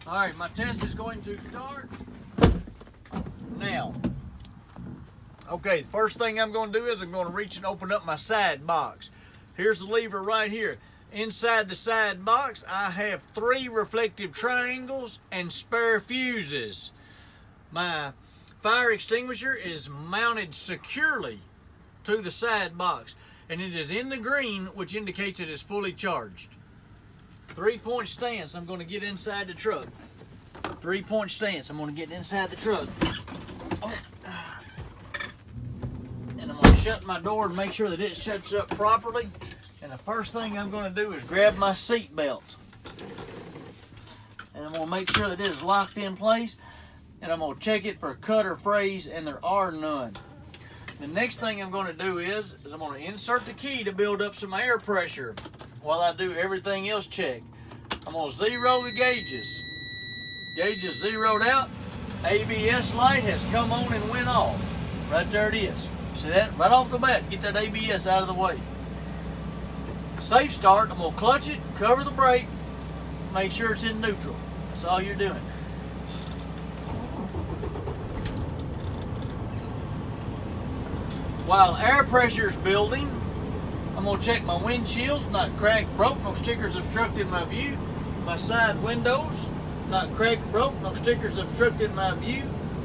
All right, my test is going to start now. Okay, the first thing I'm going to do is I'm going to reach and open up my side box. Here's the lever right here. Inside the side box, I have 3 reflective triangles and spare fuses. My fire extinguisher is mounted securely to the side box, and it is in the green, which indicates it is fully charged. 3-point stance, I'm going to get inside the truck. 3-point stance, I'm going to get inside the truck. And I'm going to shut my door and make sure that it shuts up properly. And the first thing I'm going to do is grab my seat belt. And I'm going to make sure that it is locked in place. And I'm going to check it for cut or frays, and there are none. The next thing I'm going to do is I'm going to insert the key to build up some air pressure while I do everything else check. I'm going to zero the gauges. Gauge is zeroed out. ABS light has come on and went off. Right there it is. See that? Right off the bat, get that ABS out of the way. Safe start, I'm going to clutch it, cover the brake, make sure it's in neutral. That's all you're doing. While air pressure is building, I'm going to check my windshields, not cracked, broke, no stickers obstructed my view. My side windows, not cracked, broke, no stickers obstructed my view.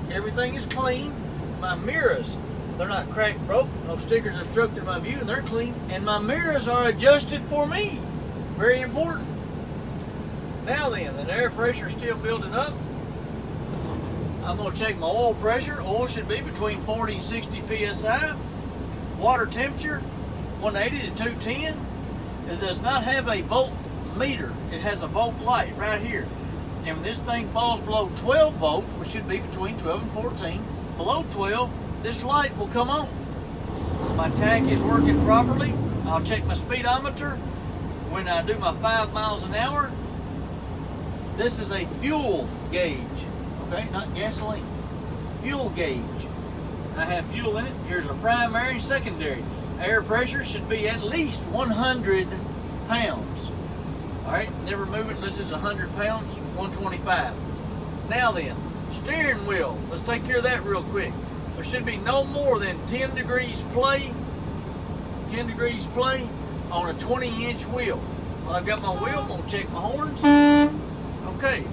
Everything is clean. My mirrors, they're not cracked, broke, no stickers obstructed my view, and they're clean. And my mirrors are adjusted for me. Very important. Now then, the air pressure is still building up. I'm going to check my oil pressure. Oil should be between 40 and 60 psi. Water temperature, 180 to 210. It does not have a voltmeter. It has a volt light right here. And when this thing falls below 12 volts, which should be between 12 and 14, below 12, this light will come on. My tach is working properly. I'll check my speedometer when I do my 5 miles an hour. This is a fuel gauge, okay, not gasoline. Fuel gauge. I have fuel in it. Here's a primary and secondary. Air pressure should be at least 100 pounds. All right, never move it unless it's 100 pounds, 125. Now then, steering wheel. Let's take care of that real quick. There should be no more than 10 degrees play on a 20-inch wheel. Well, I've got my wheel. I'm going to check my horns. Okay,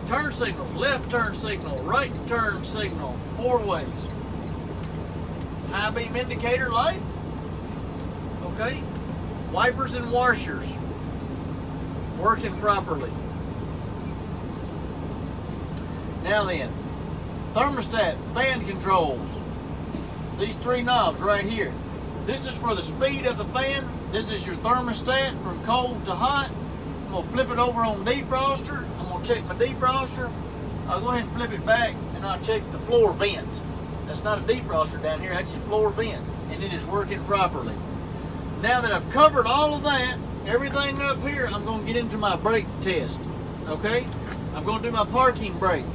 turn signals, left turn signal, right turn signal, 4 ways. High beam indicator light. Okay, wipers and washers working properly. Now then, thermostat, fan controls. These 3 knobs right here. This is for the speed of the fan. This is your thermostat from cold to hot. I'm going to flip it over on defroster. I'm going to check my defroster. I'll go ahead and flip it back, and I'll check the floor vent. That's not a defroster down here, that's your floor vent, and it is working properly. Now that I've covered all of that, everything up here, I'm going to get into my brake test, okay? I'm going to do my parking brake.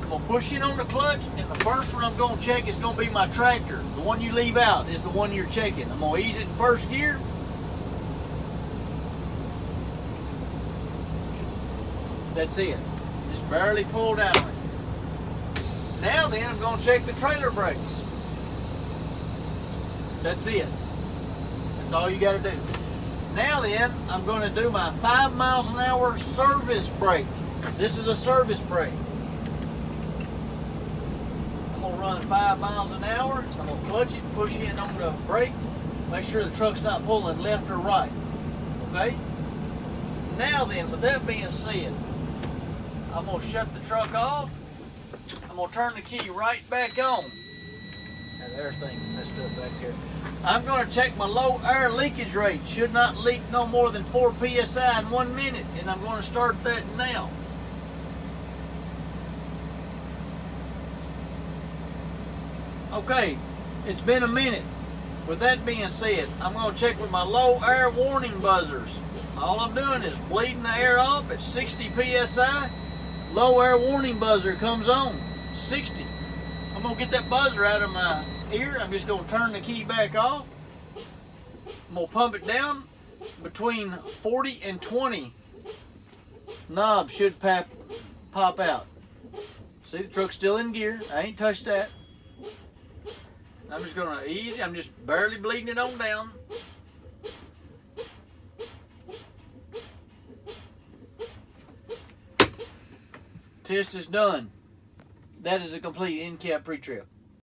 I'm going to push in on the clutch, and the first one I'm going to check is going to be my tractor. The one you leave out is the one you're checking. I'm going to ease it in first gear. That's it. Just barely pulled out of it. Now then, I'm going to check the trailer brakes. That's it. That's all you got to do. Now then, I'm going to do my 5 miles an hour service brake. This is a service brake. I'm going to run 5 miles an hour. I'm going to clutch it, push in on the brake. Make sure the truck's not pulling left or right. Okay? Now then, with that being said, I'm going to shut the truck off. I'm going to turn the key right back on. Now the air thing messed up back here. I'm going to check my low air leakage rate. Should not leak no more than 4 psi in 1 minute. And I'm going to start that now. Okay, it's been a minute. With that being said, I'm going to check with my low air warning buzzers. All I'm doing is bleeding the air off at 60 psi. Low air warning buzzer comes on, 60. I'm going to get that buzzer out of my ear. I'm just going to turn the key back off. I'm going to pump it down between 40 and 20. Knob should pop out. See, the truck's still in gear. I ain't touched that. I'm just gonna easy. I'm just barely bleeding it on down. Test is done. That is a complete in-cab pre-trip.